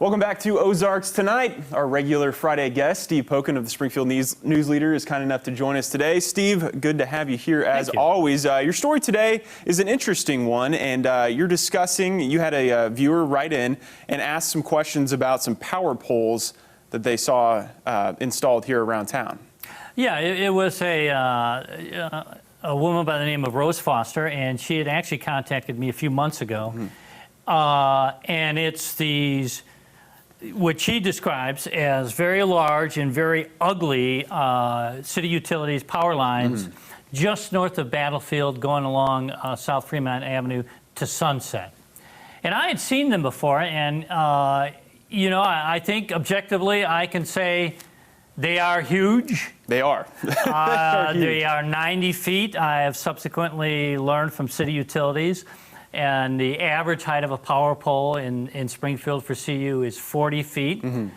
Welcome back to Ozarks Tonight. Our regular Friday guest, Steve Pokin of the Springfield News Leader, is kind enough to join us today. Steve, good to have you here as always. Your story today is an interesting one, and you're discussing, you had a viewer write in and ask some questions about some power poles that they saw installed here around town. Yeah, it was a woman by the name of Rose Foster, and she had actually contacted me a few months ago. And it's these, what she describes as very large and very ugly city utilities power lines just north of Battlefield going along South Fremont Avenue to Sunset. And I had seen them before, and you know, I think objectively I can say they are huge. They are. They are 90 feet. I have subsequently learned from city utilities. And the average height of a power pole in Springfield for CU is 40 feet. And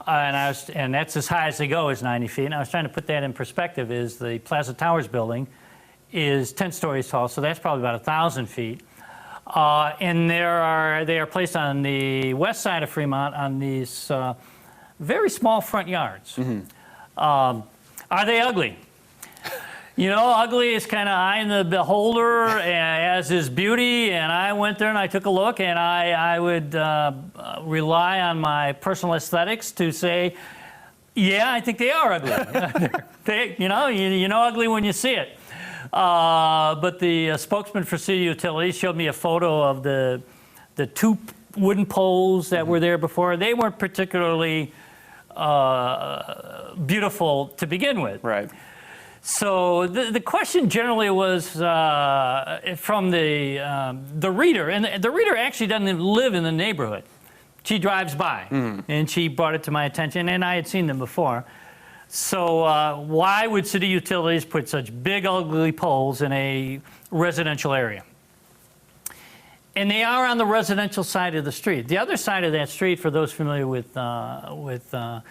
that's as high as they go, is 90 feet. And I was trying to put that in perspective, is the Plaza Towers building is 10 stories tall, so that's probably about 1,000 feet. And they are placed on the west side of Fremont on these very small front yards. Are they ugly? You know, ugly is kind of eye in the beholder, as is beauty. And I went there and I took a look, and I would rely on my personal aesthetics to say, yeah, I think they are ugly. you know ugly when you see it. But the spokesman for city utilities showed me a photo of the two wooden poles that were there before. They weren't particularly beautiful to begin with. Right. So the question generally was from the reader, and the reader actually doesn't live in the neighborhood. She drives by, and she brought it to my attention, and I had seen them before. So why would city utilities put such big, ugly poles in a residential area? And they are on the residential side of the street. The other side of that street, for those familiar with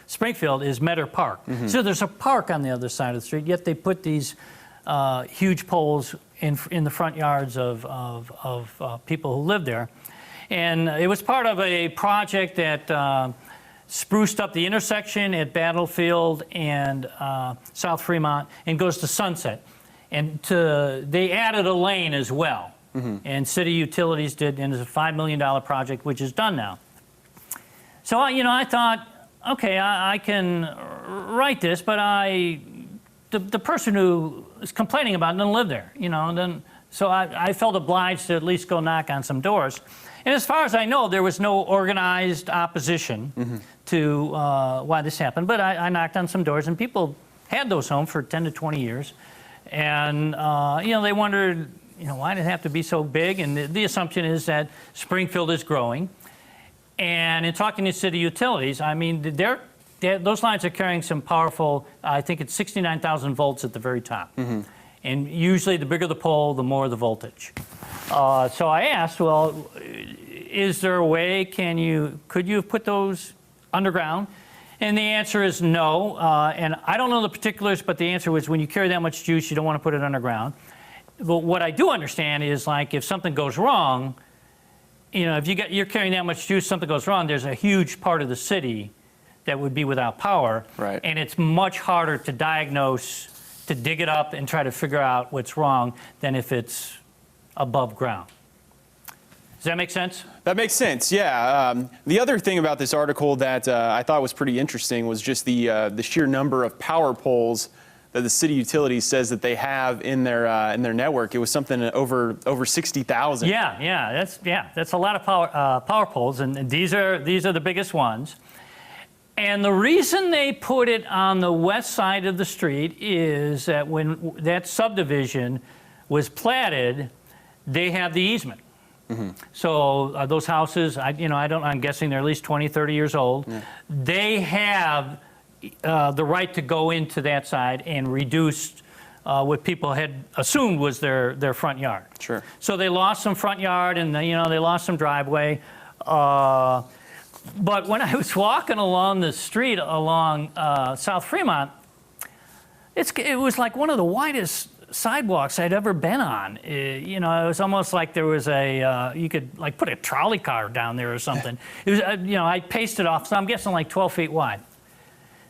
Springfield, is Metter Park. So there's a park on the other side of the street, yet they put these huge poles in the front yards of people who live there. And it was part of a project that spruced up the intersection at Battlefield and South Fremont and goes to Sunset. And they added a lane as well. And city utilities did, and it's a $5 million project, which is done now. So, you know, I thought, okay, I can write this, but the person who is complaining about it doesn't live there, you know. So I felt obliged to at least go knock on some doors. And as far as I know, there was no organized opposition to why this happened. But I knocked on some doors, and people had those homes for 10 to 20 years. And, you know, they wondered, you know, why did it have to be so big? And the assumption is that Springfield is growing. And in talking to city utilities, I mean, those lines are carrying some powerful, I think it's 69,000 volts at the very top. And usually the bigger the pole, the more the voltage. So I asked, well, is there a way, could you have put those underground? And the answer is no. And I don't know the particulars, but the answer was when you carry that much juice, you don't want to put it underground. But what I do understand is, like, if something goes wrong, you know, if you're carrying that much juice, something goes wrong, there's a huge part of the city that would be without power. Right. And it's much harder to diagnose, to dig it up and try to figure out what's wrong than if it's above ground. Does that make sense? That makes sense, yeah. The other thing about this article that I thought was pretty interesting was just the sheer number of power poles that the city utilities says that they have in their network. It was something over 60,000. Yeah, that's a lot of power poles, and these are the biggest ones. And the reason they put it on the west side of the street is that when that subdivision was platted, they have the easement. So those houses, I'm guessing they're at least 20, 30 years old. They have the right to go into that side and reduce what people had assumed was their front yard. Sure. So they lost some front yard, and they lost some driveway. But when I was walking along the street along South Fremont, it was like one of the widest sidewalks I'd ever been on. You know, it was almost like there was you could like put a trolley car down there or something. It was, you know, I paced it off, so I'm guessing like 12 feet wide.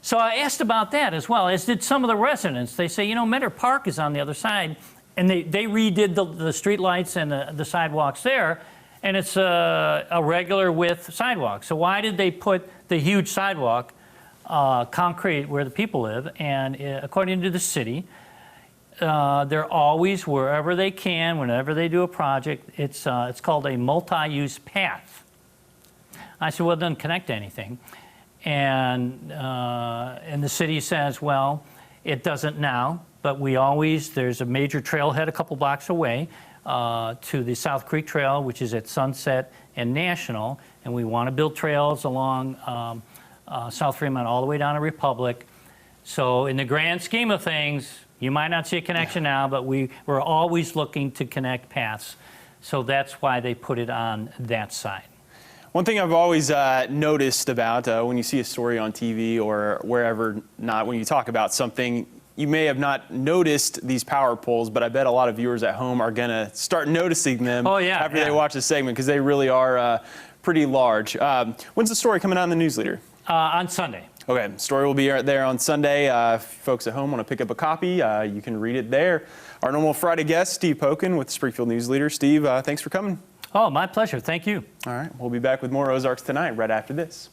So I asked about that as well, as did some of the residents. They say, you know, Mentor Park is on the other side, and they redid the street lights and the sidewalks there, and it's a regular width sidewalk. So why did they put the huge sidewalk, concrete, where the people live? And according to the city, they're always, wherever they can, whenever they do a project, it's called a multi-use path. I said, well, it doesn't connect to anything. And the city says, well, it doesn't now, but there's a major trailhead a couple blocks away to the South Creek Trail, which is at Sunset and National, and we want to build trails along South Fremont all the way down to Republic. So in the grand scheme of things, you might not see a connection now, but we're always looking to connect paths. So that's why they put it on that side. One thing I've always noticed about when you see a story on TV or wherever, not when you talk about something, you may have not noticed these power poles, but I bet a lot of viewers at home are going to start noticing them after they watch the segment, because they really are pretty large. When's the story coming out in the Newsleader? On Sunday. Okay, story will be there on Sunday. If folks at home want to pick up a copy, you can read it there. Our normal Friday guest, Steve Pokin with the Springfield Newsleader. Steve, thanks for coming. Oh, my pleasure. Thank you. All right, we'll be back with more Ozarks Tonight right after this.